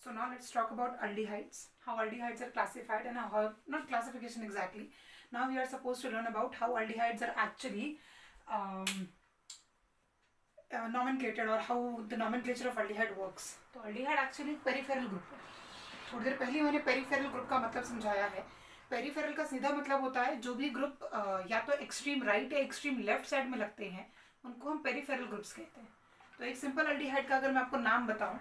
So now let's talk about aldehydes, how aldehydes are classified and how, not classification exactly. Now we are supposed to learn about how aldehydes are actually nomenclated or how the nomenclature of aldehyde works. तो aldehyde actually peripheral group है. थोड़ी देर पहले मैंने peripheral group का मतलब समझाया है. Peripheral का सीधा मतलब होता है जो भी ग्रुप या तो एक्सट्रीम राइट या एक्सट्रीम लेफ्ट साइड में लगते हैं उनको हम पेरिफेरल ग्रुप्स कहते हैं. तो एक सिंपल अल्डिहाइड का अगर मैं आपको नाम बताऊं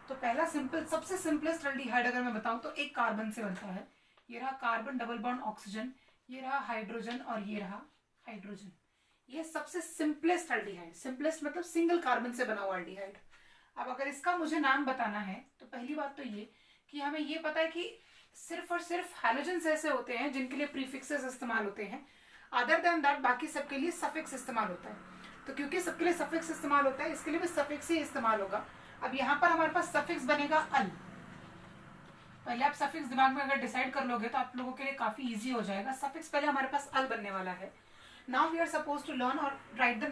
तो पहला सिंपल सबसे सिंपलेस्ट अल्डिहाइड अगर मैं बताऊं तो एक कार्बन से बनता है. ये रहा कार्बन डबल बॉन्ड ऑक्सीजन, ये रहा हाइड्रोजन और ये रहा हाइड्रोजन. ये सबसे सिंपलेस्ट अल्डिहाइड, सिंपलेस्ट मतलब सिंगल कार्बन से बना हुआ अल्डिहाइड. अब अगर इसका मुझे नाम बताना है तो पहली बात तो ये कि हमें ये पता है कि सिर्फ और सिर्फ हैलोजेंस ऐसे होते हैं जिनके लिए प्रीफिक्सेस इस्तेमाल होते हैं. अदर देन दैट बाकी सबके लिए सफिक्स इस्तेमाल होता है. तो क्योंकि सबके लिए सफिक्स इस्तेमाल होता है इसके लिए भी सफिक्स ही इस्तेमाल होगा. अब यहाँ पर हमारे पास सफिक्स बनेगा अल. पहले आप सफिक्स दिमाग में अगर डिसाइड कर लोगे तो आप लोगों के लिए काफी इजी हो जाएगा. सफिक्स पहले हमारे पास अल बनने वाला है. Now we are suppose to learn और write the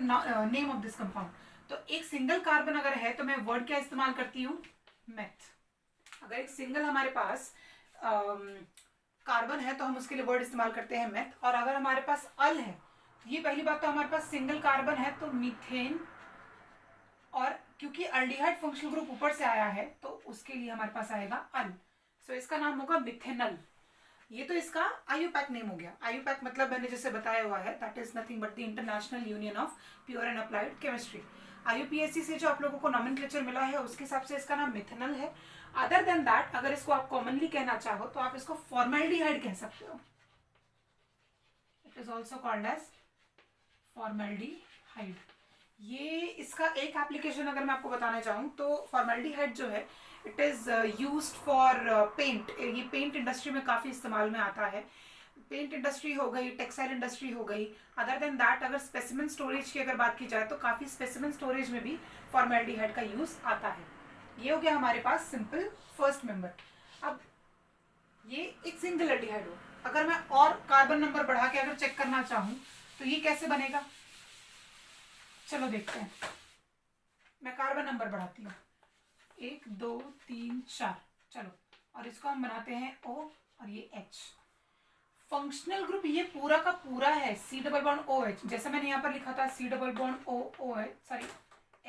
name of this compound. तो एक सिंगल कार्बन अगर है तो मैं वर्ड क्या इस्तेमाल करती हूँ? मेथ. अगर एक सिंगल हमारे पास कार्बन है तो हम उसके लिए वर्ड इस्तेमाल करते हैं मेथ. और अगर हमारे पास अल है तो ये पहली बात तो हमारे पास सिंगल कार्बन है तो मीथेन. और क्योंकि अल्डिहाइड फंक्शनल ग्रुप ऊपर से आया है तो उसके लिए हमारे पास आएगा अल. सो इसका नाम होगा मिथेनल. ये तो इसका आयुपैक नेम हो गया. आयुपैक मतलब मैंने जैसे बताया हुआ है that is nothing but the international union of pure and applied chemistry. आईयूपीएससी से जो आप लोगों को नॉमेनक्लेचर मिला है उसके हिसाब से इसका नाम मिथेनल है. अदर देन दैट अगर इसको आप कॉमनली कहना चाहो तो आप इसको फॉर्मेल्डिहाइड कह सकते हो. It is also called as formaldehyde. ये इसका एक एप्लीकेशन अगर मैं आपको बताना चाहूँ तो फॉर्मेल्डिहाइड जो है it is used for paint. ये पेंट इंडस्ट्री में काफी इस्तेमाल में आता है. पेंट इंडस्ट्री हो गई, टेक्सटाइल इंडस्ट्री हो गई. अदर देन दैट अगर स्पेसिमेन स्टोरेज की अगर बात की जाए तो काफी स्पेसिमेन स्टोरेज में भी फॉर्मेल्डिहाइड का यूज आता है. ये हो गया हमारे पास सिंपल फर्स्ट मेंबर. अब ये एक सिंगल एल्डिहाइड हो. अगर मैं और कार्बन नंबर बढ़ा के अगर चेक करना चाहूँ तो ये कैसे बनेगा? चलो देखते हैं. मैं कार्बन नंबर बढ़ाती हूँ 1 2 3 4. चलो और इसको हम बनाते हैं O और ये H. फंक्शनल ग्रुप ये पूरा का पूरा है C डबल बॉन्ड OH. जैसे मैंने यहाँ पर लिखा था C double bond OH sorry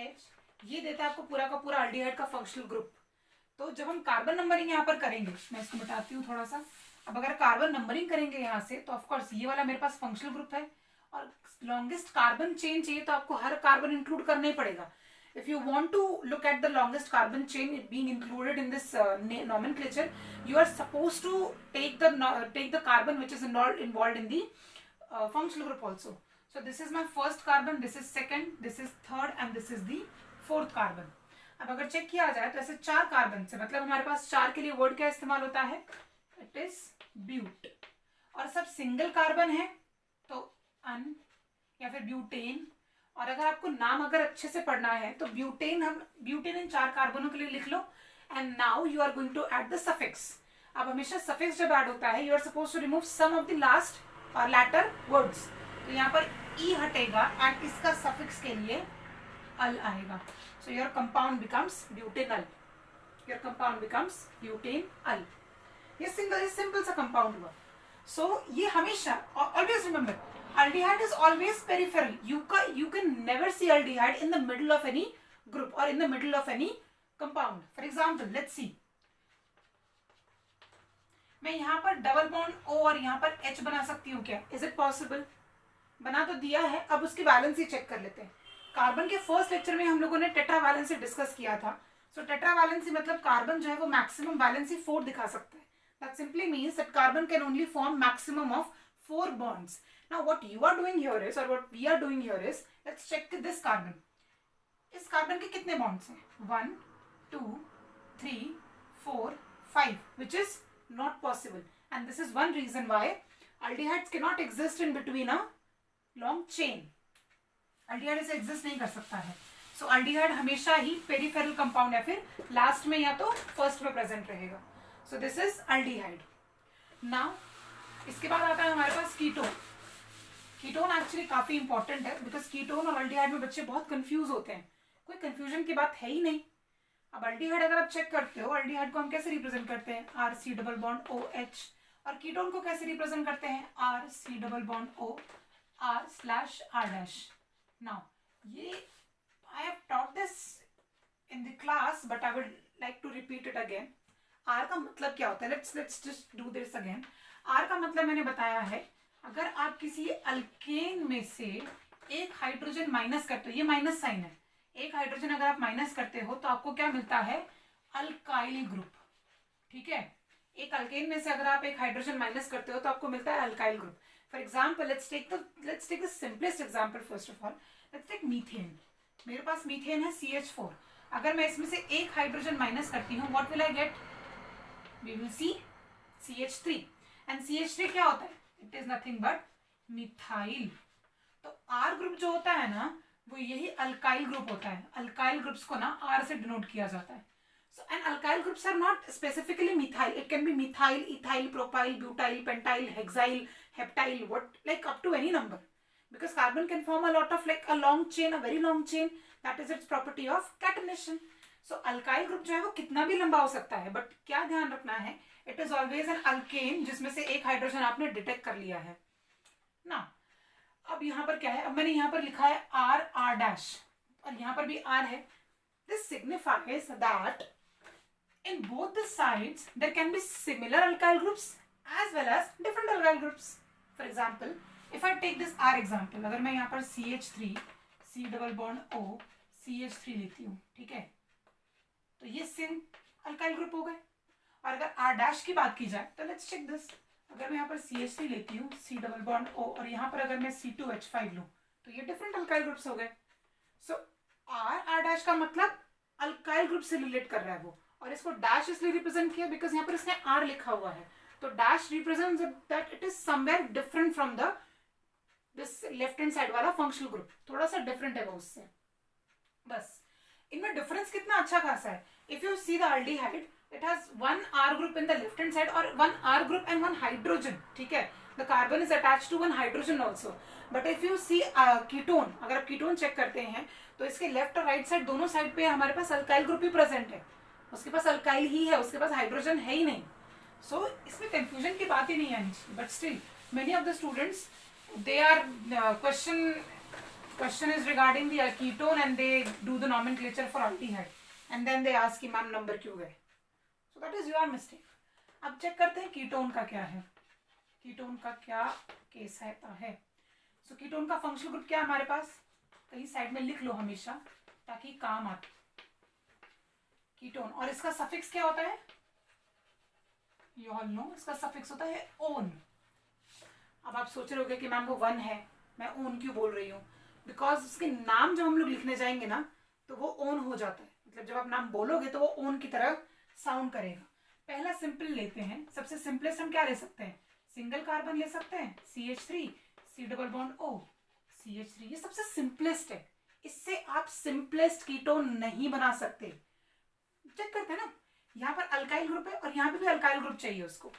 H. ये देता है आपको पूरा का पूरा अल्डिहाइड का फंक्शनल ग्रुप. तो जब हम कार्बन नंबरिंग यहाँ पर करेंगे, मैं इसको बताती हूँ थोड़ा सा. अब अगर कार्बन नंबरिंग करेंगे यहाँ से तो ऑफकोर्स ये वाला मेरे पास फंक्शनल ग्रुप है और लॉन्गेस्ट कार्बन चेन चाहिए तो आपको हर कार्बन इंक्लूड करना ही पड़ेगा. If you want to look at the longest carbon chain being included in this nomenclature, you are supposed to take the carbon which is involved in the functional group also. So this is my first carbon, this is second, this is third and this is the fourth carbon. अब अगर check किया जाए तो ऐसे 4 carbon से मतलब हमारे पास 4 के लिए वर्ड क्या इस्तेमाल होता है? It is but. और सब सिंगल कार्बन है तो अन या फिर ब्यूटेन. और अगर आपको नाम अगर अच्छे से पढ़ना है तो ब्यूटेन इन 4 कार्बनों के लिए लिख लो. And now you are going to add the suffix. अब हमेशा सफिक्स जब ऐड होता है you are suppose to remove some of the last और लैटर वर्ड्स. तो यहाँ पर ई हटेगा एंड इसका सफिक्स के लिए अल आएगा. So your compound becomes butanal. Your compound becomes butanal. ये सिंपल सा कंपाउंड हुआ. सो ये हमेशा always remember aldehyde is always peripheral. You can never see aldehyde in the middle of any group or in the middle of any compound. For example, let's see. मैं यहाँ पर double bond O और यहाँ पर H बना सकती हूँ क्या? Is it possible? बना तो दिया है. अब उसकी वैलेंसी चेक कर लेते हैं. कार्बन के फर्स्ट लेक्चर में हम लोगों ने टेट्रा वैलेंसी डिस्कस किया था. सो टेट्रा वैलेंसी मतलब कार्बन जो है वो मैक्सिमम वैलेंसी 4 दिखा सकता है. That simply means that carbon can only form maximum of 4 bonds. Now what you are doing here is or what we are doing here is let's check this carbon. इस carbon के कितने bonds हैं? 1 2 3 4 5 which is not possible and this is one reason why aldehydes cannot exist in between a long chain. aldehyde ऐसे exist नहीं कर सकता है. So aldehyde हमेशा ही peripheral compound या फिर लास्ट में या तो फर्स्ट में प्रेजेंट रहेगा. So this is aldehyde. Now इसके बाद आता है हमारे पास कीटोन. कीटोन एक्चुअली काफी इंपॉर्टेंट है बिकॉज कीटोन और अल्डिहाइड में बच्चे बहुत कंफ्यूज होते हैं. कोई कंफ्यूजन की बात है ही नहीं. अब अल्डिहाइड अगर आप चेक करते हो, अल्डिहाइड को हम कैसे रिप्रेजेंट करते हैं, R C double bond O H, और कीटोन को कैसे रिप्रेजेंट करते हैं, R C double bond O R slash R dash. Now ये I have taught this in the class but I would like to repeat it again. R का मतलब क्या होता है, let's just do this again. R का मतलब मैंने बताया है, अगर आप किसी अल्केन में से एक हाइड्रोजन माइनस करते हो, ये माइनस साइन है, एक हाइड्रोजन अगर आप माइनस करते हो तो आपको क्या मिलता है, अल्काइल ग्रुप। ठीक है, एक अल्केन में से अगर आप एक हाइड्रोजन माइनस करते हो तो आपको मिलता है alkyl group. For example let's take the simplest example first of all, let's take methane. मेरे पास मीथेन है CH4, अगर मैं इसमें से एक हाइड्रोजन माइनस करती हूँ, what will I get, we will see CH3, and CH3 क्या होता है, it is nothing but methyl. तो आर ग्रुप जो होता है ना, वो यही अल्काइल ग्रुप होता है। अल्काइल ग्रुप्स को ना आर से डिनोट किया जाता है। So and alkyl groups are not specifically methyl, it can be methyl, ethyl, propyl, butyl, pentyl, hexyl, heptyl, what like up to any number, because carbon can form a lot of like a long chain, a very long chain, that is its property of catenation. So alkyl group जो है वो कितना भी लंबा हो सकता है, but क्या ध्यान रखना है, it is always an alkane जिसमें से एक हाइड्रोजन आपने डिटेक्ट कर लिया है ना। अब यहाँ पर क्या है, अब मैंने यहाँ पर लिखा है R R डैश और यहाँ पर भी R है। This signifies that in both the sides there can be similar alkyl groups as well as different alkyl groups. For example, if I take this R example, अगर मैं यहाँ पर CH3 C double bond O CH3 लेती हूँ, ठीक है, तो ये सिन अल्काइल ग्रुप हो गए। और अगर R डैश की बात की जाए तो लेट्स चेक दिस, अगर मैं यहाँ पर CH3 लेती हूँ C डबल बॉन्ड O और यहाँ पर अगर मैं C2H5 लूँ तो ये डिफरेंट अल्काइल ग्रुप्स हो गए। सो R डैश का मतलब अल्काइल ग्रुप से रिलेट कर रहा है वो, और इसको डैश इसलिए रिप्रेजेंट किया बिकॉज यहाँ पर इसने R लिखा हुआ है, तो dash represents that it is somewhere different from the this left hand side वाला फंक्शनल ग्रुप, थोड़ा सा डिफरेंट है वो उससे। बस इनमें डिफरेंस कितना अच्छा खासा है। If you see the aldehyde, it has one R group in the left hand side or one R group and one hydrogen, ठीक है, the carbon is attached to one hydrogen also. But if you see ketone, अगर आप ketone check करते हैं तो इसके left और right side दोनों साइड पे हमारे पास अल्काइल ग्रुप ही प्रेजेंट है, उसके पास अल्काइल ही है, उसके पास हाइड्रोजन है ही नहीं। सो इसमें कंफ्यूजन की बात ही नहीं आनी चाहिए, but still many of the students they are question is regarding the ketone and they do the nomenclature for aldehyde and then they ask कि मैम नंबर क्यों गए, so that is your mistake. अब check करते हैं ketone का क्या है, ketone का क्या केस है। सो कीटोन का फंक्शनल ग्रुप क्या है हमारे पास, कहीं साइड में लिख लो हमेशा ताकि काम आए, कीटोन, और इसका सफिक्स क्या होता है, यू ऑल नो, इसका सफिक्स होता है ओन। अब आप सोच रहे होगे कि मैम वो 1 है, मैं ओन क्यों बोल रही हूँ, बिकॉज उसके नाम जब हम लोग लिखने जाएंगे ना तो वो ओन हो जाता है, मतलब जब आप नाम बोलोगे तो वो ओन की तरह साउंड करेगा। पहला सिंपल लेते हैं, सबसे सिंपलेस्ट हम क्या ले सकते हैं, सिंगल कार्बन ले सकते हैं CH3 C double bond O CH3, ये सबसे सिंपलेस्ट है, इससे आप सिंपलेस्ट कीटोन नहीं बना सकते। चेक करते हैं ना, यहाँ पर अल्काइल ग्रुप है और यहाँ पे भी अल्काइल ग्रुप चाहिए उसको।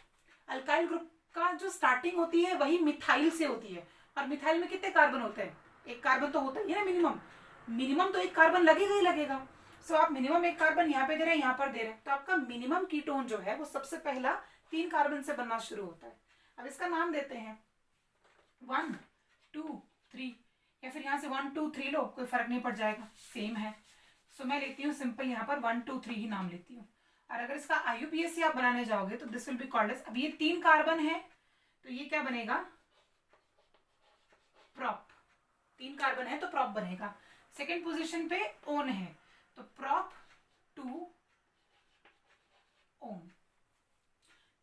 अल्काइल ग्रुप का जो स्टार्टिंग होती है वही मिथाइल से होती है, और मिथाइल में कितने कार्बन होते हैं, एक कार्बन तो होता ही है ना, मिनिमम तो एक कार्बन लगेगा ही लगेगा। सो आप मिनिमम एक कार्बन यहाँ पे दे रहे हैं, यहाँ पर दे रहे हैं, तो आपका मिनिमम कीटोन जो है वो सबसे पहला 3 कार्बन से बनना शुरू होता है। अब इसका नाम देते हैं 1 2 3, या फिर यहाँ से 1 2 3 लो, कोई फर्क नहीं पड़ जाएगा, सेम है। सो मैं लेती हूँ सिंपल यहाँ पर 1 2 3 ही नाम लेती हूँ। और अगर इसका IUPAC आप बनाने जाओगे तो this will be called as, अब ये 3 कार्बन है तो ये क्या बनेगा, प्रॉप, 3 कार्बन है तो प्रॉप बनेगा। सेकेंड पोजिशन पे ओन है तो प्रॉप 2 ओन।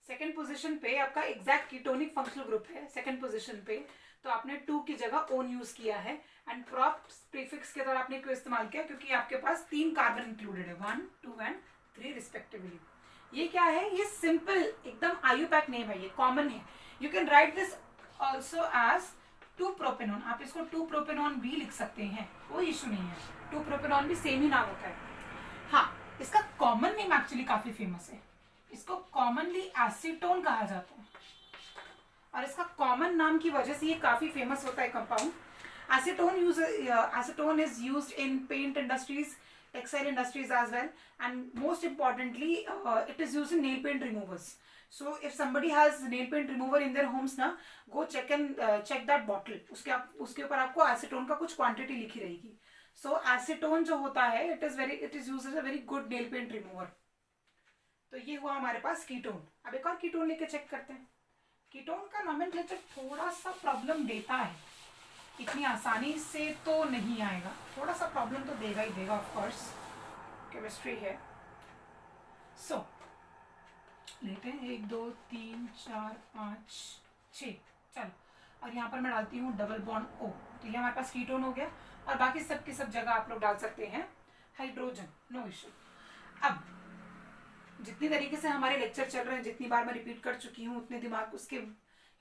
सेकेंड पोजीशन पे आपका एग्जैक्ट कीटोनिक फंक्शनल ग्रुप है सेकेंड पोजीशन पे, तो आपने 2 की जगह ओन यूज किया है, एंड प्रॉप प्रीफिक्स के तरह आपने क्यों इस्तेमाल किया, क्योंकि आपके पास 3 कार्बन इंक्लूडेड है, 1 2 एंड 3 रिस्पेक्टिवली। ये क्या है, ये सिंपल एकदम IUPAC नेम है, ये कॉमन है। You can write this also as 2 propanone, आप इसको 2 प्रोपेनॉन भी लिख सकते हैं, कोई इशू नहीं है, 2 प्रोपेनॉन भी सेम ही नाम होता है। हाँ, इसका कॉमन नेम एक्चुअली काफी फेमस है, इसको कॉमनली एसीटोन कहा जाता है, और इसका कॉमन नाम की वजह से ये काफी फेमस होता है compound. Acetone is used in paint industries, textile industries as well, and most importantly, it is used in nail paint removers. So if somebody has nail paint remover in their homes ना, go check that bottle. उसके ऊपर आपको acetone का कुछ quantity लिखी रहेगी. So acetone जो होता है, it is used as a very good nail paint remover. तो ये हुआ हमारे पास कीटोन. अब एक और कीटोन लेके चेक करते हैं. कीटोन का नॉमेनक्लेचर थोड़ा सा प्रॉब्लम देता है, इतनी आसानी से तो नहीं आएगा, थोड़ा सा प्रॉब्लम तो देगा ही देगा, ऑफ कोर्स केमिस्ट्री है. सो लेते हैं 1 2 3 4 5 6, चलो. और यहाँ पर मैं डालती हूँ डबल बॉन्ड O. तो ये हमारे पास कीटोन हो गया. और बाकी सब की सब जगह आप लोग डाल सकते हैं हाइड्रोजन, नो इशू. अब जितनी तरीके से हमारे लेक्चर चल रहे हैं, जितनी बार मैं रिपीट कर चुकी हूँ, उतने दिमाग उसके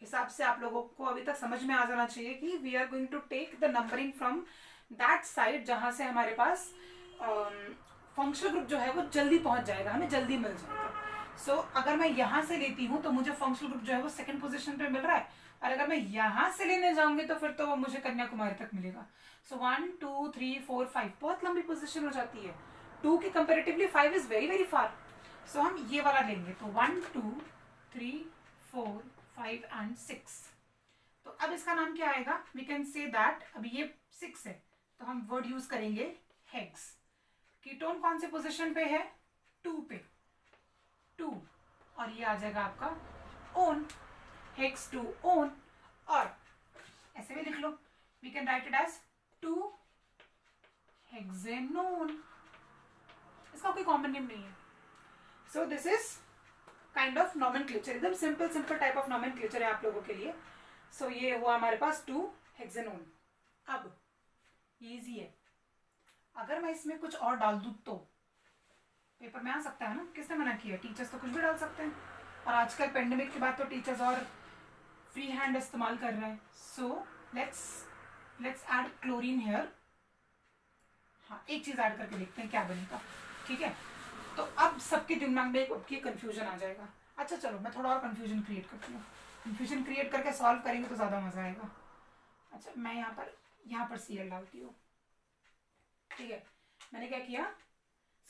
हिसाब से आप लोगों को अभी तक समझ में आ जाना चाहिए कि we are going to take the numbering from that side जहां से हमारे पास फंक्शनल ग्रुप जो है वो जल्दी पहुंच जाएगा, हमें जल्दी मिल जाएगा. सो अगर मैं यहाँ से लेती हूँ तो मुझे फंक्शनल ग्रुप जो है वो सेकंड पोजीशन पे मिल रहा है, और अगर मैं यहाँ से लेने जाऊंगी तो फिर तो वो मुझे कन्याकुमारी तक मिलेगा. सो 1 2 3 4 5 बहुत लंबी पोजीशन हो जाती है. 2 की comparatively 5 is very very far. So हम ये वाला लेंगे. तो 1 2 3 4 5 एंड 6. तो अब इसका नाम क्या आएगा? वी कैन से दैट अभी ये 6 है तो हम वर्ड यूज करेंगे हेक्स. कीटोन कौन से पोजीशन पे है? 2 पे. 2 और ये आ जाएगा आपका ओन, हेक्स 2 ओन. और ऐसे भी लिख लो, we can write it as 2 hexanone. इसका कोई कॉमन नेम नहीं है. So this is kind of nomenclature, एकदम सिंपल टाइप ऑफ नॉमेनक्लेचर है आप लोगों के लिए. सो ये हुआ हमारे पास 2 हेक्सेनोन. अब ये इजी है, अगर मैं इसमें कुछ और डाल दूं तो पेपर में आ सकता है ना. किसने मना किया? टीचर्स तो कुछ भी डाल सकते हैं, और आजकल पेंडेमिक के बाद तो टीचर्स और फ्री हैंड इस्तेमाल कर रहे हैं. So let's add chlorine here. हाँ, एक चीज ऐड करके देखते हैं क्या बनेगा. ठीक है, तो अब सबके दिमाग में एक कंफ्यूजन आ जाएगा. अच्छा चलो, मैं थोड़ा और कंफ्यूजन क्रिएट करती हूँ. कंफ्यूजन क्रिएट करके सॉल्व करेंगे तो ज़्यादा मज़ा आएगा. अच्छा, मैं यहाँ पर Cl डालती हूँ. ठीक है, मैंने क्या किया,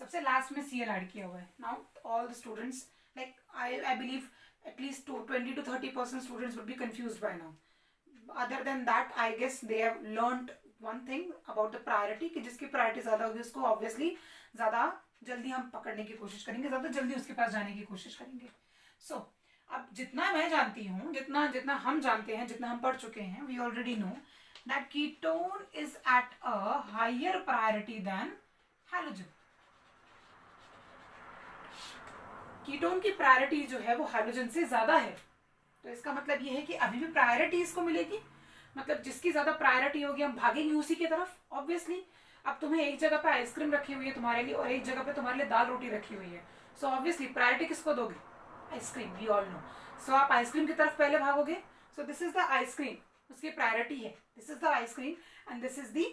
सबसे लास्ट में Cl ऐड किया हुआ है. Now all the students, like I believe at least 20 to 30% students would be confused by now. Other than that I guess they have learned one thing about the priority, कि जिसकी priority ज़्यादा होगी उसको obviously ज़्यादा जल्दी हम पकड़ने की कोशिश करेंगे, ज़्यादा जल्दी उसके पास जाने की कोशिश करेंगे. सो अब जितना मैं जानती हूँ, जितना हम जानते हैं, जितना हम पढ़ चुके हैं, we already know that ketone is at a higher priority than halogen. Ketone की प्रायोरिटी जो है वो हाइड्रोजन से ज्यादा है. तो इसका मतलब ये है कि अभी भी प्रायोरिटी इसको मिलेगी. मतलब जिसकी ज्यादा प्रायोरिटी होगी हम भागेंगे उसी की तरफ ऑब्वियसली. अब तुम्हें एक जगह पे आइसक्रीम रखी हुई है तुम्हारे लिए, और एक जगह पे तुम्हारे लिए दाल रोटी रखी हुई है. सो ऑब्वियसली प्रायोरिटी किसको दोगे? Ice cream, we all know. So आप आइसक्रीम की तरफ पहले भागोगे. So this is the ice cream, उसकी प्रायोरिटी है. This is the ice cream and this is the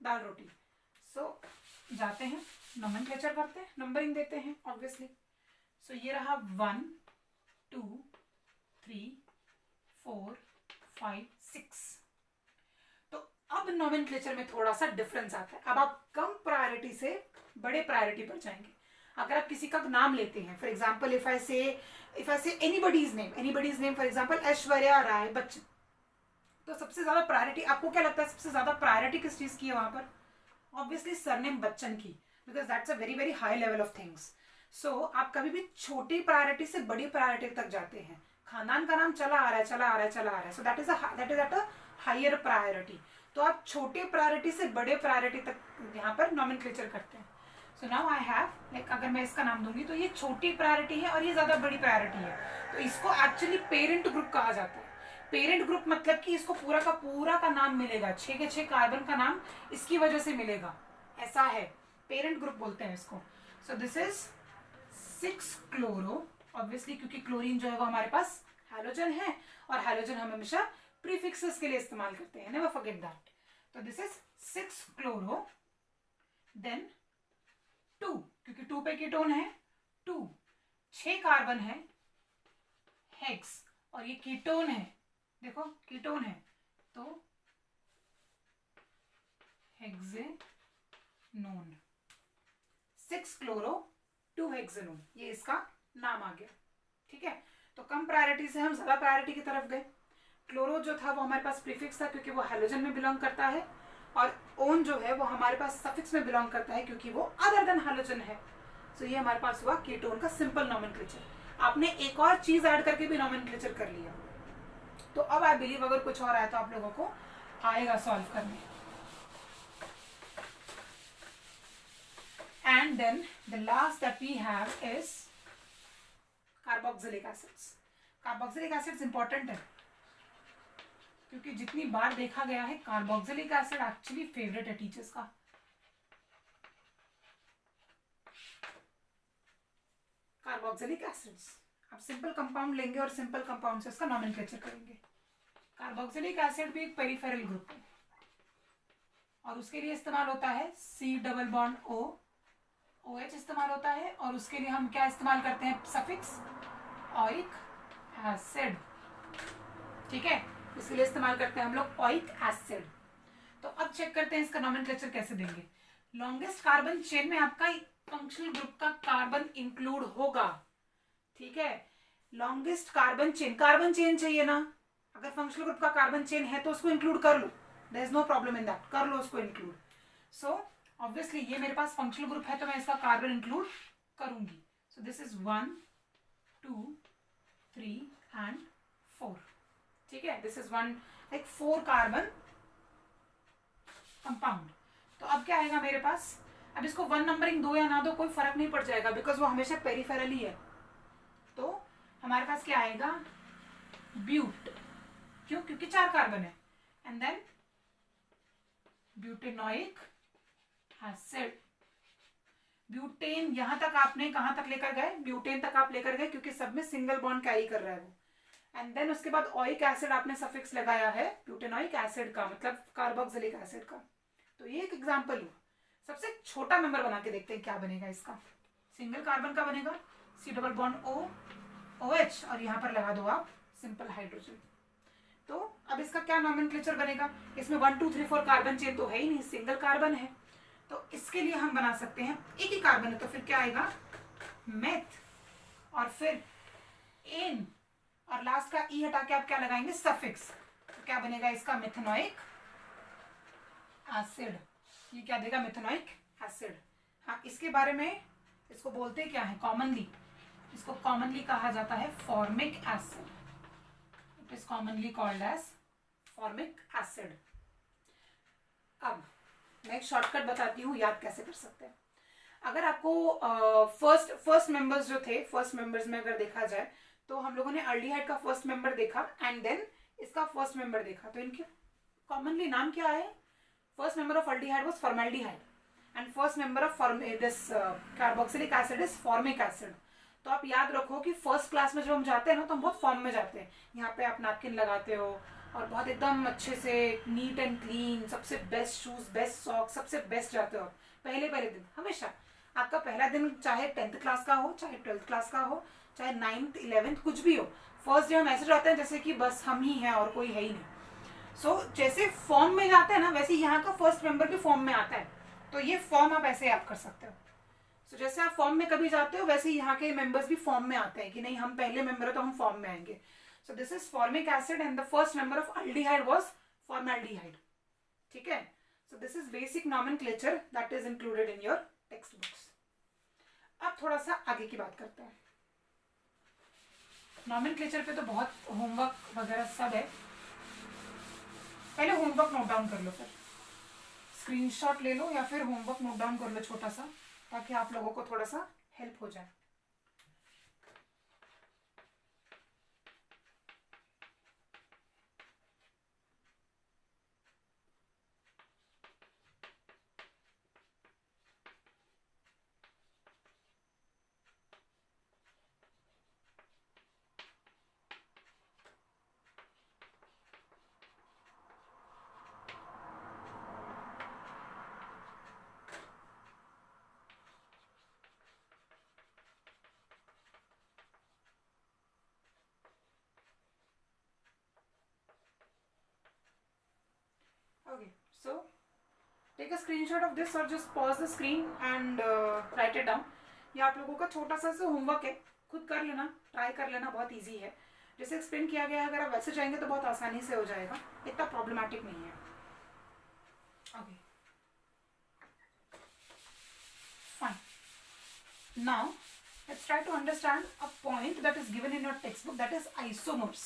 dal roti. So जाते हैं, नॉमेनक्लेचर करते हैं, नंबरिंग देते हैं ऑब्वियसली. सो ये रहा 1 2 3 4 5 6. तो अब नॉमेनक्लेचर में थोड़ा सा डिफरेंस आता है. अब आप कम प्रायोरिटी से बड़े प्रायोरिटी पर जाएंगे. अगर आप किसी का नाम लेते हैं, for example if I say anybody's name for example Aishwarya Rai Bachchan, तो सबसे ज्यादा प्रायोरिटी आपको क्या लगता है? सबसे ज्यादा प्रायोरिटी किस चीज की है वहां पर? ऑब्वियसली सरनेम बच्चन की, because that's a very very high level of things. So आप कभी भी छोटी प्रायोरिटी से बड़ी प्रायोरिटी तक जाते हैं. खानदान का नाम चला आ रहा है. So that is at a higher priority. तो आप छोटे प्रायोरिटी से बड़े प्रायोरिटी तक यहाँ पर नॉमेनक्लेचर करते हैं. So now I have, like अगर मैं इसका नाम दूंगी तो ये छोटी प्रायोरिटी है और ये ज्यादा बड़ी प्रायोरिटी है. तो इसको एक्चुअली पेरेंट ग्रुप कहा जाता है. पेरेंट ग्रुप मतलब कि इसको पूरा का नाम मिलेगा, 6 के 6 कार्बन का नाम इसकी वजह से मिलेगा. ऐसा है, पेरेंट ग्रुप बोलते हैं इसको. सो दिस इज 6 क्लोरो, ऑब्वियसली क्योंकि क्लोरीन जो है वो हमारे पास हैलोजन है, और हैलोजन हम हमेशा प्रीफिक्सेस के लिए इस्तेमाल करते हैं, नेवर फॉरगेट दैट. तो दिस इज 6 क्लोरो. देन 2, क्योंकि 2 पे कीटोन है, 2 6 कार्बन है, हेक्स, और ये कीटोन है. देखो कीटोन है तो हेक्सेनोन, 6 क्लोरो 2 हेक्सेनोन, ये इसका नाम आ गया। ठीक है, तो कम प्रायोरिटी से हम ज्यादा प्रायोरिटी की तरफ गए। क्लोरो जो था वो हमारे पास प्रीफिक्स था क्योंकि वो हैलोजन में बिलोंग करता है, और ओन जो है वो हमारे पास सफिक्स में बिलोंग करता है क्योंकि वो अदर देन हैलोजन है। सो ये हमारे पास हुआ कीटोन का सिंपल नोमेनक्लेचर। आपने एक और चीज ऐड करके भी नोमेनक्लेचर कर लिया। तो अब आई बिलीव अगर कुछ और आया तो आप लोगों को आएगा सॉल्व करने। And then the last that we have is carboxylic acids. Carboxylic acids important है क्योंकि जितनी बार देखा गया है कार्बोक्सिलिक एसिड एक्चुअली फेवरेट है टीचर्स का। कार्बोक्सिलिक एसिड्स, आप सिंपल कंपाउंड लेंगे और सिंपल कंपाउंड से उसका नोमेनक्लेचर करेंगे। कार्बोक्सिलिक एसिड भी एक पेरिफेरल ग्रुप है और उसके लिए इस्तेमाल होता है C double bond O, OH इस्तेमाल होता है, और उसके लिए हम क्या इस्तेमाल करते हैं, सफिक्स ओइक एसिड। ठीक है, इसके लिए इस्तेमाल करते हैं हम लोग ओइक एसिड। तो अब चेक करते हैं इसका नोमेनक्लेचर कैसे देंगे। लॉन्गेस्ट कार्बन चेन में आपका फंक्शनल ग्रुप का कार्बन इंक्लूड होगा। ठीक है, लॉन्गेस्ट कार्बन चेन चाहिए ना, अगर फंक्शनल ग्रुप का कार्बन चेन है तो उसको इंक्लूड कर लो, there is no problem in that, कर लो उसको इंक्लूड। सो ऑब्वियसली ये मेरे पास फंक्शनल ग्रुप है तो मैं इसका कार्बन इंक्लूड करूंगी। सो दिस इज 1 2 3 एंड 4। ठीक है, this is 1 like 4 carbon compound. तो अब क्या आएगा मेरे पास, अब इसको 1 नंबरिंग दो या ना दो कोई फर्क नहीं पड़ जाएगा बिकॉज वो हमेशा पेरिफेरल ही है। तो हमारे पास क्या आएगा, ब्यूट, क्यों, क्योंकि 4 कार्बन है, and then butanoic acid. Butane यहां तक आपने कहां तक लेकर गए, ब्यूटेन तक आप लेकर गए क्योंकि सब में सिंगल बॉन्ड कैरी कर रहा है वो। एंड देन उसके बाद ओइक एसिड आपने सफिक्स लगाया है ब्यूटेनोइक एसिड का, मतलब कार्बोक्सिलिक एसिड का। तो ये एक एग्जांपल हुआ। सबसे छोटा नंबर बना के देखते हैं क्या बनेगा इसका। सिंगल कार्बन का बनेगा C double bond O OH, और यहां पर लगा दो आप सिंपल हाइड्रोजन। तो अब इसका क्या नोमेनक्लेचर बनेगा, इसमें 1 2 3 4 कार्बन चेन तो है ही नहीं, सिंगल कार्बन है। तो इसके लिए हम बना सकते हैं, एक ही कार्बन है तो फिर क्या आएगा, मेथ, और फिर एन, और लास्ट का ई हटा के आप क्या लगाएंगे, सफिक्स। तो क्या बनेगा इसका, मेथेनोइक एसिड। ये क्या देगा, मेथेनोइक एसिड। हाँ, इसके बारे में इसको बोलते क्या है कॉमनली, इसको कॉमनली कहा जाता है formic acid. It is commonly called as formic acid. अब मैं एक शॉर्टकट बताती हूँ याद कैसे कर सकते हैं। अगर आपको फर्स्ट मेंबर्स जो थे, फर्स्ट मेंबर्स में अगर देखा जाए तो हम लोगों ने अल्डिहाइड का फर्स्ट मेंबर देखा एंड देन इसका फर्स्ट मेंबर देखा। तो इनके कॉमनली नाम क्या है, first member of aldehyde was formaldehyde and first member of this carboxylic acid is formic acid. तो आप याद रखो कि फर्स्ट क्लास में जब हम जाते हैं ना तो हम बहुत फॉर्म में जाते हैं, यहाँ पे आप नैपकिन लगाते हो और बहुत एकदम अच्छे से नीट एंड क्लीन, सबसे बेस्ट शूज, बेस्ट सॉक्स, सबसे बेस्ट जाते हो आप पहले दिन। हमेशा आपका पहला दिन चाहे 10th क्लास का हो, चाहे 12th क्लास का हो, चाहे 9th 11th कुछ भी हो, फर्स्ट डे हम ऐसे जाते हैं जैसे कि बस हम ही हैं और कोई है ही नहीं। सो जैसे फॉर्म में जाते हैं ना वैसे यहाँ का फर्स्ट मेंबर भी फॉर्म में आता है। तो ये फॉर्म आप ऐसे याद कर सकते हो। सो जैसे आप फॉर्म में कभी जाते हो वैसे यहाँ के मेंबर्स भी फॉर्म में आते हैं कि नहीं हम पहले मेंबर है तो हम फॉर्म में आएंगे। सो this is formic acid and the first member of aldehyde was formaldehyde. ठीक है, so this is basic nomenclature that is included in your text books. अब थोड़ा सा आगे की बात करते हैं। नॉमेनक्लेचर पे तो बहुत होमवर्क वगैरह सब है, पहले होमवर्क नोट डाउन कर लो, फिर स्क्रीनशॉट ले लो या फिर होमवर्क नोट डाउन कर लो छोटा सा, ताकि आप लोगों को थोड़ा सा हेल्प हो जाए। Take a screenshot of this और just pause the screen and write it down. ये आप लोगों का छोटा सा होमवर्क है, खुद कर लेना, ट्राई कर लेना, बहुत ईजी है। जैसे एक्सप्लेन किया गया है, अगर आप वैसे जाएंगे तो बहुत आसानी से हो जाएगा, इतना प्रॉब्लमेटिक नहीं है। Okay fine. Now let's try to understand a point that is given in your textbook, that is isomers.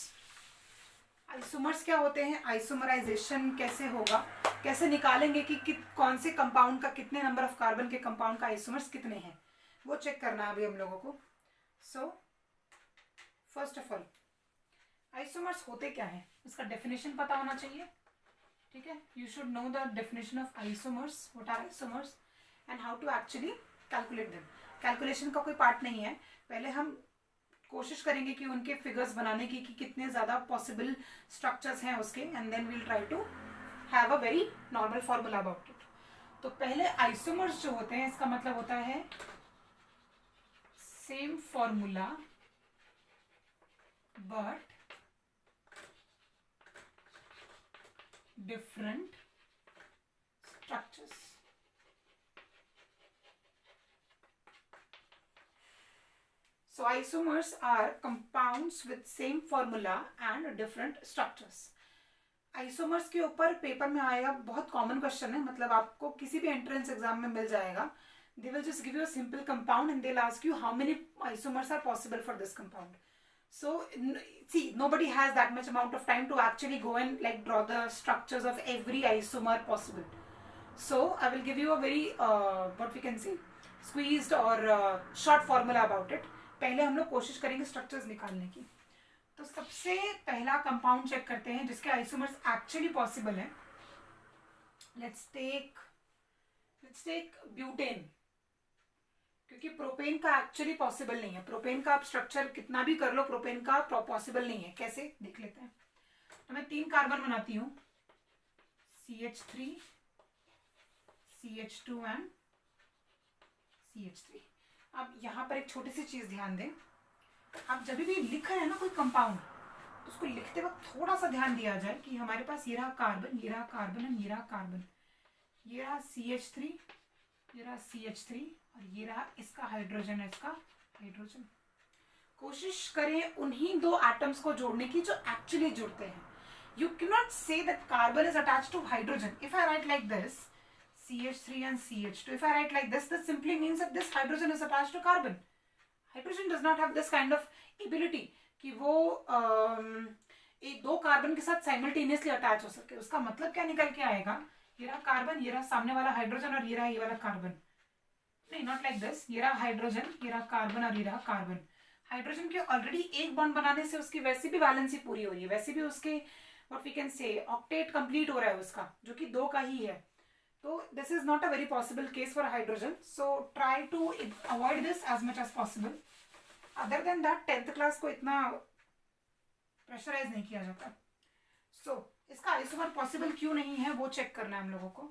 Isomers क्या होते हैं, आइसोमराइजेशन कैसे होगा, कैसे निकालेंगे कि कौन से कंपाउंड का कितने नंबर ऑफ कार्बन के कंपाउंड का आइसोमर्स कितने हैं, वो चेक करना है अभी हम लोगों को। So first of all isomers होते क्या है, इसका डेफिनेशन पता होना चाहिए, ठीक है। You should know the definition of isomers, what are isomers and how to actually calculate them. Calculation का कोई पार्ट नहीं है, पहले हम कोशिश करेंगे कि उनके फिगर्स बनाने की कि कितने ज़्यादा पॉसिबल स्ट्रक्चर्स हैं उसके, and then we'll try to have a very normal formula about it. तो पहले आइसोमर्स जो होते हैं, इसका मतलब होता है same formula but different structures. So isomers are compounds with same formula and different structures. Isomers के ऊपर पेपर में आएगा, बहुत कॉमन क्वेश्चन है, मतलब आपको किसी भी एंट्रेंस एग्जाम में मिल जाएगा। They will just give you a simple compound and they'll ask you how many isomers are possible for this compound. So see, nobody has that much amount of time to actually go and like draw the structures of every isomer possible. So I will give you a very what we can say squeezed or short formula about it. पहले हम लोग कोशिश करेंगे structures निकालने की। तो सबसे पहला कंपाउंड चेक करते हैं जिसके आइसोमर्स एक्चुअली पॉसिबल है। लेट्स टेक ब्यूटेन, क्योंकि प्रोपेन का एक्चुअली पॉसिबल नहीं है। प्रोपेन का आप स्ट्रक्चर कितना भी कर लो, प्रोपेन का पॉसिबल नहीं है। कैसे देख लेते हैं। तो मैं 3 कार्बन बनाती हूँ, CH3, CH2 एंड CH3। अब यहाँ पर एक छोटी सी चीज ध्यान दें, आप जब भी लिख रहे हैं ना कोई कंपाउंड, तो उसको लिखते वक्त थोड़ा सा ध्यान दिया जाए कि हमारे पास ये रहा कार्बन, ये रहा कार्बन एंड ये रहा कार्बन, ये रहा CH3, ये रहा CH3 और ये रहा इसका हाइड्रोजन है, इसका हाइड्रोजन। कोशिश करें उन्हीं 2 एटम्स को जोड़ने की जो एक्चुअली जुड़ते हैं। You can not say that carbon is attached to hydrogen. If I write like this CH3 and CH2. If I write like this simply means that this hydrogen is attached to carbon. Hydrogen does not have this kind of ability कि वो एक 2 carbon के साथ simultaneously attach हो सके। उसका मतलब क्या निकल के आएगा, ये रहा कार्बन, ये रहा सामने वाला हाइड्रोजन और ये रहा ये वाला कार्बन। नहीं, नॉट लाइक दिस, ये रहा हाइड्रोजन, ये रहा कार्बन और ये रहा कार्बन। हाइड्रोजन के ऑलरेडी एक बॉन्ड बनाने से उसकी वैसे भी वैलेंसी पूरी हो रही है, वैसे भी उसके what we can say octet complete हो रहा है उसका, जो कि 2 का ही है। So this is not a very possible case for hydrogen. So try to avoid this as much as possible. Other than that 10th class को इतना प्रेशराइज नहीं किया जाता। So इसका आइसोमर पॉसिबल क्यों नहीं है वो चेक करना है हम लोगों को।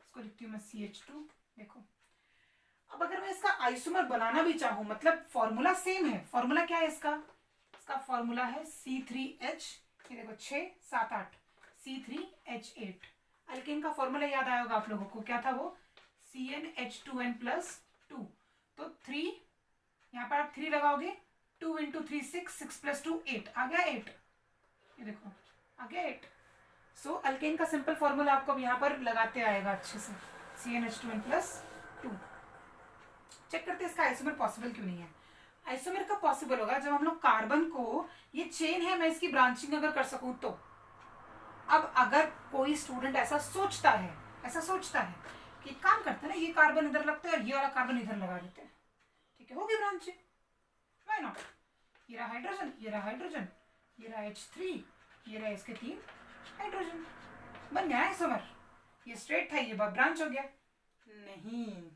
इसको लिखती हूँ मैं CH2। देखो, अब अगर मैं इसका आइसोमर बनाना भी चाहूँ, मतलब फॉर्मूला सेम है। फॉर्मूला क्या है इसका फॉर्मूला है C3H, ये देखो 6 7 8, C3H8। अल्केन का फॉर्मूला याद आया होगा आप लोगों को, क्या था वो, CnH2n+2। तो 3 यहाँ पर आप 3 लगाओगे, 2 × 3 6, 6 + 2 8, आ गया 8। ये देखो आ गया 8। सो अल्केन का सिंपल फॉर्मूला आपको यहाँ पर लगाते आएगा अच्छे से, CnH2n+2। चेक करते हैं इसका आइसोमर पॉसिबल क्यों नहीं है। आइसोमर का पॉसिबल होगा जब हम लोग कार्बन को, ये चेन है, मैं इसकी ब्रांचिंग अगर कर सकूं तो। अब अगर कोई स्टूडेंट ऐसा सोचता है कि काम करते हैं ना, ये कार्बन इधर लगता है और ये वाला कार्बन इधर लगा देते हैं, ठीक है, होगी ब्रांचिंग, व्हाई नॉट। ये रहा हाइड्रोजन, ये रहा हाइड्रोजन, ये रहा H3, ये रहा इसके 3 हाइड्रोजन, बन गया आइसोमर। ये स्ट्रेट था, ये ब्रांच हो गया। नहीं,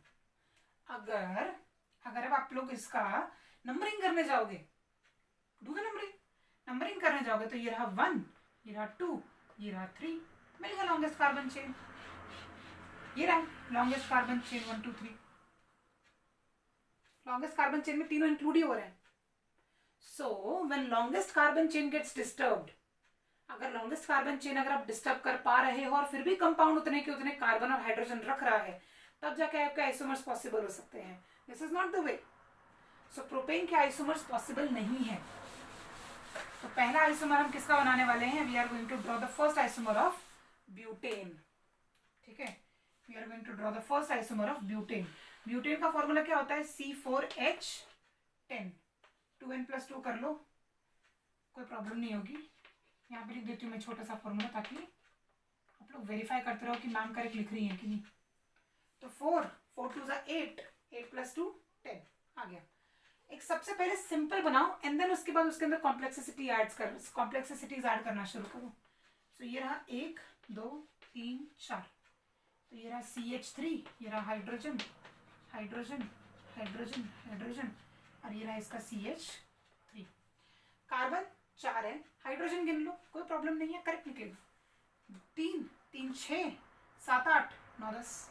अगर अब आप लोग इसका नंबरिंग करने जाओगे, नंबरिंग करने जाओगे तो ये रहा 1, ये रहा 2, ये रहा 3, मिल गया लॉन्गेस्ट कार्बन चेन। ये रहा longest carbon chain 1 2 3। Longest carbon chain में तीनों इंक्लूड ही हो रहे हैं। So when longest carbon chain gets disturbed, अगर लॉन्गेस्ट कार्बन चेन अगर आप डिस्टर्ब कर पा रहे हो और फिर भी कंपाउंड उतने के उतने कार्बन और हाइड्रोजन रख रहा है, तब जाके आपके आइसोमर्स पॉसिबल हो सकते हैं. This is not the way. So propane के आइसोमर्स पॉसिबल नहीं है. तो पहला आइसोमर हम किसका बनाने वाले हैं? We are going to draw the first isomer of butane. ठीक है, we are going to draw the first isomer of butane. Butane का फॉर्मूला क्या होता है? C4H10. 2n+2 कर लो, कोई प्रॉब्लम नहीं होगी. यहाँ पे लिख देती हूँ मैं छोटा सा फॉर्मूला, ताकि आप लोग वेरीफाई करते रहो कि मैम करेक्ट लिख रही है कि नहीं. तो 4 2 8, 8+2 10 आ गया. एक सबसे पहले सिंपल बनाओ एंड देन उसके बाद उसके अंदर कॉम्प्लेक्सिटीज ऐड करना शुरू करो. सो ये रहा 1 2 3 4. तो ये रहा CH3, ये रहा हाइड्रोजन हाइड्रोजन हाइड्रोजन हाइड्रोजन, और ये रहा इसका CH3. कार्बन 4 है, हाइड्रोजन गिन लो, कोई प्रॉब्लम नहीं है, करेक्ट निकलेगा. 3 3 6 7 8 9 10.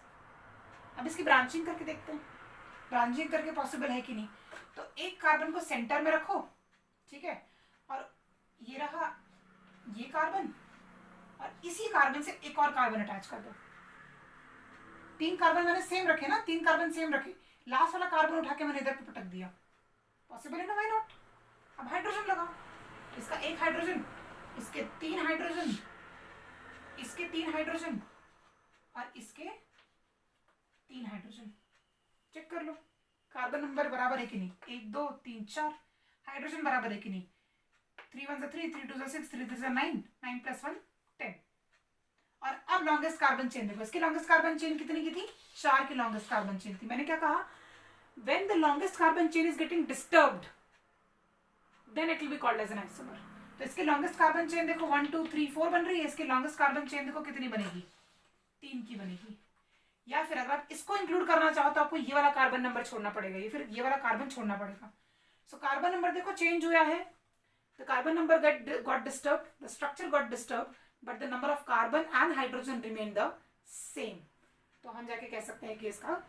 अब इसकी ब्रांचिंग करके देखते हैं, ब्रांचिंग करके पॉसिबल है कि नहीं. तो एक कार्बन को सेंटर में रखो, ठीक है, और ये रहा ये कार्बन, और इसी कार्बन से एक और कार्बन अटैच कर दो. 3 कार्बन मैंने सेम रखे ना, 3 कार्बन सेम रखे, लास्ट वाला कार्बन उठा के मैंने इधर पे पटक दिया. पॉसिबल है ना, व्हाई नॉट. अब हाइड्रोजन लगाओ, इसका एक हाइड्रोजन, इसके 3 हाइड्रोजन, इसके 3 हाइड्रोजन, और इसके 3 हाइड्रोजन. चेक कर लो कार्बन नंबर बराबर है कि नहीं. 1 2 3 4. हाइड्रोजन बराबर है कि नहीं. 3 1 3, 3 2 6, 3 3 9, 9+1 10. और अब लॉन्गेस्ट कार्बन चेन देखो. इसकी लॉन्गेस्ट कार्बन चेन कितनी की थी? 4 की लॉन्गेस्ट कार्बन चेन थी. मैंने क्या कहा? When the longest carbon chain is getting disturbed, then it will be called as an isomer. तो इसकी लॉन्गेस्ट कार्बन चेन देखो 1 2 3 4 बन रही है. इसकी लॉन्गेस्ट कार्बन चेन देखो कितनी बनेगी? 3 की बनेगी. या फिर अगर आप इसको इंक्लूड करना चाहो तो आपको ये वाला कार्बन नंबर छोड़ना पड़ेगा, ये फिर ये वाला कार्बन छोड़ना पड़ेगा. सो कार्बन नंबर देखो चेंज हुआ है. The carbon number got disturbed, the structure got disturbed, but the number of carbon and hydrogen remain the same. तो हम जाके कह सकते हैं कि इसका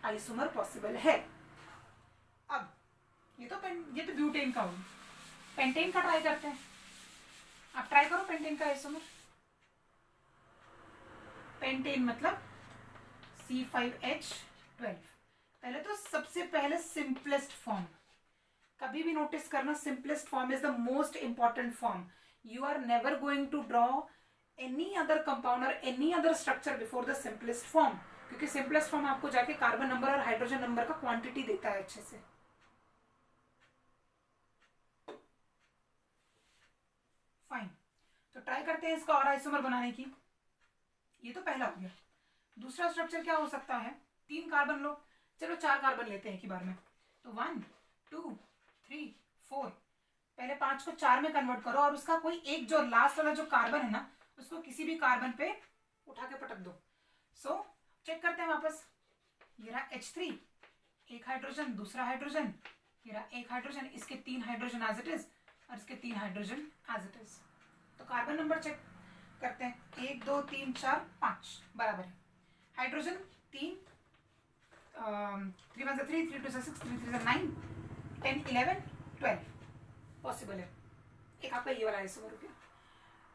आइसोमर पॉसिबल है. अब ये तो ब्यूटेन का हो. पेंटेन का ट्राई करते हैं. आप ट्राई करो पेंटेन का आइसोमर. पेंटेन मतलब C5H12. पहले तो सबसे पहले सिंपलेस्ट फॉर्म. कभी भी नोटिस करना, simplest form is the most important form. You are never going to draw any other compound और any other structure before the simplest form, क्योंकि सिंपलेस्ट फॉर्म आपको जाके कार्बन नंबर और हाइड्रोजन नंबर का quantity देता है अच्छे से. फाइन. तो ट्राई करते हैं इसका और आइसोमर बनाने की. ये तो पहला हो गया. दूसरा स्ट्रक्चर क्या हो सकता है? 3 कार्बन लो, चलो 4 कार्बन लेते हैं एक ही बार में. तो 1 2 3 4. पहले 5 को 4 में कन्वर्ट करो और उसका कोई एक जो लास्ट वाला जो कार्बन है ना, उसको किसी भी कार्बन पे उठा के पटक दो. सो चेक करते हैं वापस. ये रहा H3, एक हाइड्रोजन, दूसरा हाइड्रोजन, ये रहा एक हाइड्रोजन, इसके 3 हाइड्रोजन एज इट इज, और इसके 3 हाइड्रोजन एज इट इज. तो कार्बन नंबर चेक करते हैं. 1 2 3 4 5 बराबर है. हाइड्रोजन 3, 3 1 3, 3 2 6, 3 3 9, 10 11 12. पॉसिबल है. एक आपका ये वाला आइसोमर हो गया.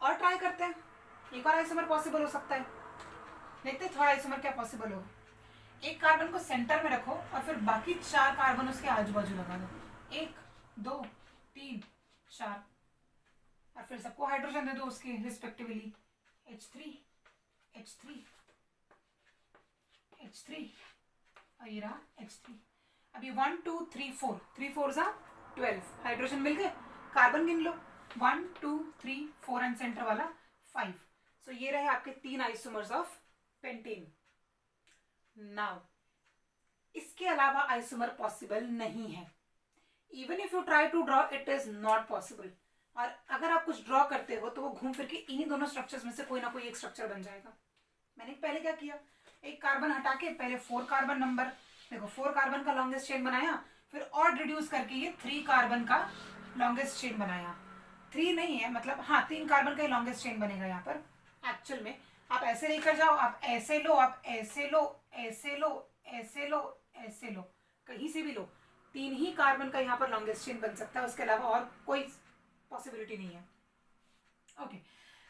और ट्राई करते हैं, एक और आइसोमर पॉसिबल हो सकता है. देखते हैं थोड़ा आइसोमर क्या पॉसिबल होगा. एक कार्बन को सेंटर में रखो और फिर बाकी 4 कार्बन उसके आजू बाजू लगा दो. 1 2 3 4, और फिर सबको हाइड्रोजन दे दो उसके रिस्पेक्टिवली. H3 H3 H3, और ये रहा H3. अभी 1 2 3 4, 3 4 12 हाइड्रोजन मिल गए. कार्बन गिन लो. 1 2 3 4 एंड सेंटर वाला 5. सो ये रहे आपके 3 आइसोमर्स ऑफ पेंटेन. नाउ इसके अलावा आइसोमर पॉसिबल नहीं है. Even if you try to draw it is not possible. और अगर आप कुछ ड्रॉ करते हो तो वो घूम फिर के इन्हीं दोनों स्ट्रक्चर्स में से कोई ना कोई एक स्ट्रक्चर बन जाएगा. मैंने पहले क्या किया, एक कार्बन हटा के पहले 4 कार्बन नंबर, देखो 4 कार्बन का लॉन्गेस्ट चेन बनाया, फिर और रिड्यूस करके ये 3 कार्बन का लॉन्गेस्ट चेन बनाया. 3 नहीं है, मतलब हाँ 3 कार्बन का ही लॉन्गेस्ट चेन बनेगा यहाँ पर. एक्चुअल में आप ऐसे लेकर जाओ, आप ऐसे लो, आप ऐसे लो, ऐसे लो, ऐसे लो, ऐसे लो, कहीं से भी लो, 3 ही कार्बन का यहाँ पर लॉन्गेस्ट चेन बन सकता है. उसके अलावा और कोई पॉसिबिलिटी नहीं है. ओके,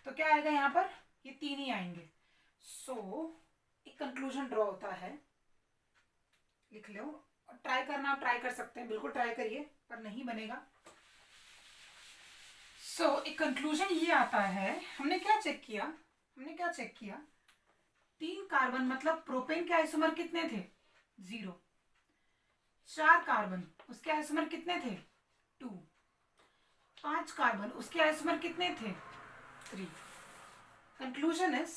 तो क्या आएगा यहाँ पर, ये 3 ही आएंगे। सो एक कंक्लूजन ड्रॉ होता है, लिख लो, ट्राई करना, आप ट्राई कर सकते हैं, बिल्कुल ट्राई करिए, पर नहीं बनेगा। सो एक कंक्लूजन ये आता है, हमने क्या चेक किया, 3 कार्बन मतलब प्रोपेन के आइसोमर कितने थे, 0। 4 कार्बन उसके आइसोमर कितने थे, 2। 5 कार्बन उसके आइसोमर कितने थे, 3। Conclusion is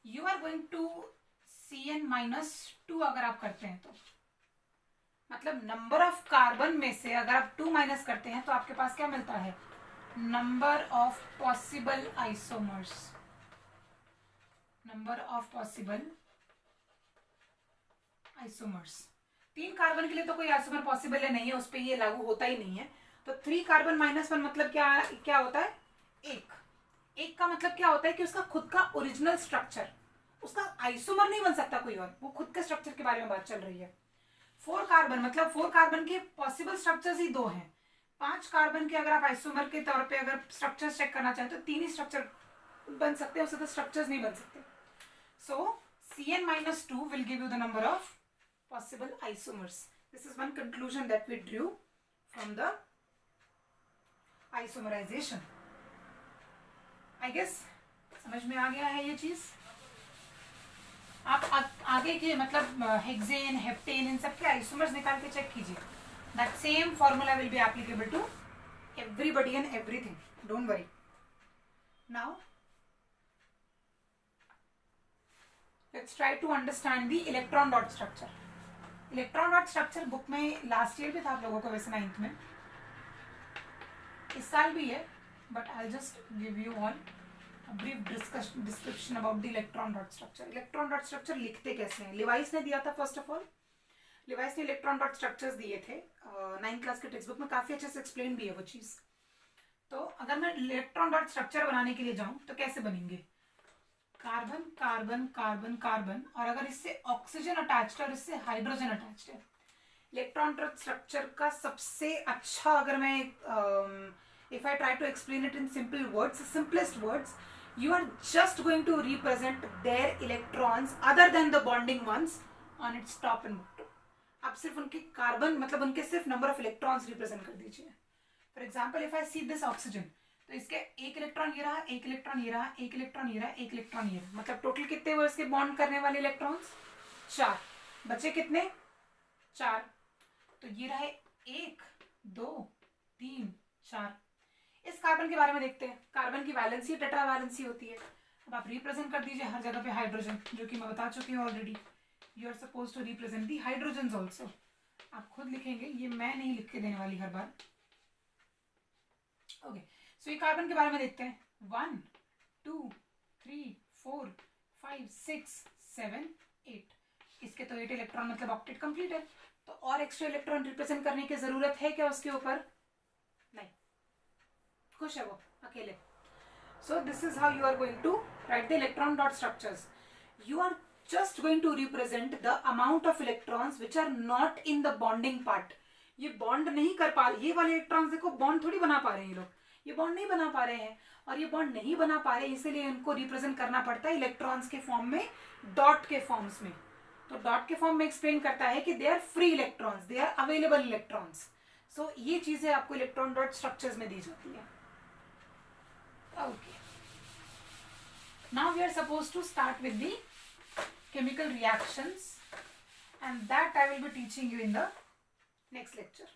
you are going to CN-2 अगर आप करते हैं तो, मतलब नंबर ऑफ कार्बन में से अगर आप 2 माइनस करते हैं तो आपके पास क्या मिलता है, number of possible isomers. 3 carbon के लिए तो कोई आइसोमर पॉसिबल है नहीं है, उस पर ये लागू होता ही नहीं है। तो 3 कार्बन -1 मतलब क्या होता है, एक का मतलब क्या होता है कि उसका खुद का ओरिजिनल स्ट्रक्चर, उसका आइसोमर नहीं बन सकता कोई और, वो खुद के स्ट्रक्चर के बारे में बात चल रही है। 4 कार्बन मतलब 4 कार्बन के पॉसिबल स्ट्रक्चर्स ही 2 हैं। 5 कार्बन के अगर आप आइसोमर के तौर पे अगर स्ट्रक्चर चेक करना चाहें तो 3 ही स्ट्रक्चर बन सकते हैं, उससे तो स्ट्रक्चर्स नहीं बन सकते। सो CN-2 will give you the number of possible isomers. This is one conclusion that we drew from the isomerization. I guess समझ में आ गया है ये चीज। आप आगे के मतलब हेक्सेन, हेप्टेन, इन सब के आइसोमर्स निकाल के चेक कीजिए। That same formula will be applicable to everybody and everything. Don't worry. Now let's try to understand the electron dot structure. Electron dot structure book में लास्ट ईयर भी था आप लोगों को, वैसे 9th में, इस साल भी है, but I just give you all brief description about the electron dot structure. Electron dot structure लिखते कैसे हैं, लिवाइस ने दिया था। फर्स्ट ऑफ ऑल लिवाइस ने इलेक्ट्रॉन डॉट स्ट्रक्चर्स दिए थे 9th क्लास के टेक्स्ट बुक में, काफी अच्छे से एक्सप्लेन भी है वो चीज। तो अगर मैं इलेक्ट्रॉन डॉट स्ट्रक्चर बनाने के लिए जाऊं तो कैसे बनेंगे, कार्बन कार्बन कार्बन कार्बन, और अगर इससे ऑक्सीजन अटैच्ड है और इससे हाइड्रोजन अटैच्ड है। इलेक्ट्रॉन डॉट स्ट्रक्चर का सबसे अच्छा, अगर मैं if I try to explain it in simple words, simplest words, you are just going to represent their electrons other than the bonding ones on its top and bottom. आप सिर्फ उनके carbon मतलब उनके सिर्फ नंबर ऑफ इलेक्ट्रॉन्स रिप्रेजेंट कर दीजिए। For example if I see this oxygen, तो इसके एक इलेक्ट्रॉन ये रहा, एक इलेक्ट्रॉन ये रहा, एक इलेक्ट्रॉन ये रहा, एक इलेक्ट्रॉन ये रहा, मतलब टोटल कितने हुए इसके बॉन्ड करने वाले इलेक्ट्रॉन्स, 4। बचे कितने, 4। तो ये रहे 1 2 3 4। इस कार्बन के बारे में देखते हैं। कार्बन की वैलेंसी टेट्रा वैलेंसी होती है। अब आप रिप्रेजेंट कर दीजिए हर जगह पे हाइड्रोजन, जो कि मैं बता चुकी हूँ already. You are suppose to represent the hydrogen also. आप खुद लिखेंगे, ये मैं नहीं लिख के देने वाली हर बार। ओके, सो ये कार्बन के बारे में देखते हैं। 1 2 3 4 5 6 7 8। इसके तो 8 इलेक्ट्रॉन मतलब ऑक्टेट कंप्लीट है। तो और एक्स्ट्रा इलेक्ट्रॉन रिप्रेजेंट करने की जरूरत है क्या उसके ऊपर, नहीं, खुश है वो अकेले। So this is how you are going to write the electron dot structures. You are just going to represent the amount of electrons which are not in the bonding part. ये बॉन्ड नहीं कर पा रहे, ये वाले electrons देखो bond थोड़ी बना पा रहे हैं ये लोग, ये बॉन्ड नहीं बना पा रहे हैं, और ये बॉन्ड नहीं बना पा रहे इसलिए इनको रिप्रेजेंट करना पड़ता है इलेक्ट्रॉन्स के फॉर्म में, डॉट के फॉर्म्स में। तो डॉट के फॉर्म में एक्सप्लेन करता है कि they are free electrons, they are available electrons. So ये चीजें आपको इलेक्ट्रॉन डॉट स्ट्रक्चर्स में दी जाती है। Okay, now we are suppose to start with the chemical reactions, and that I will be teaching you in the next lecture.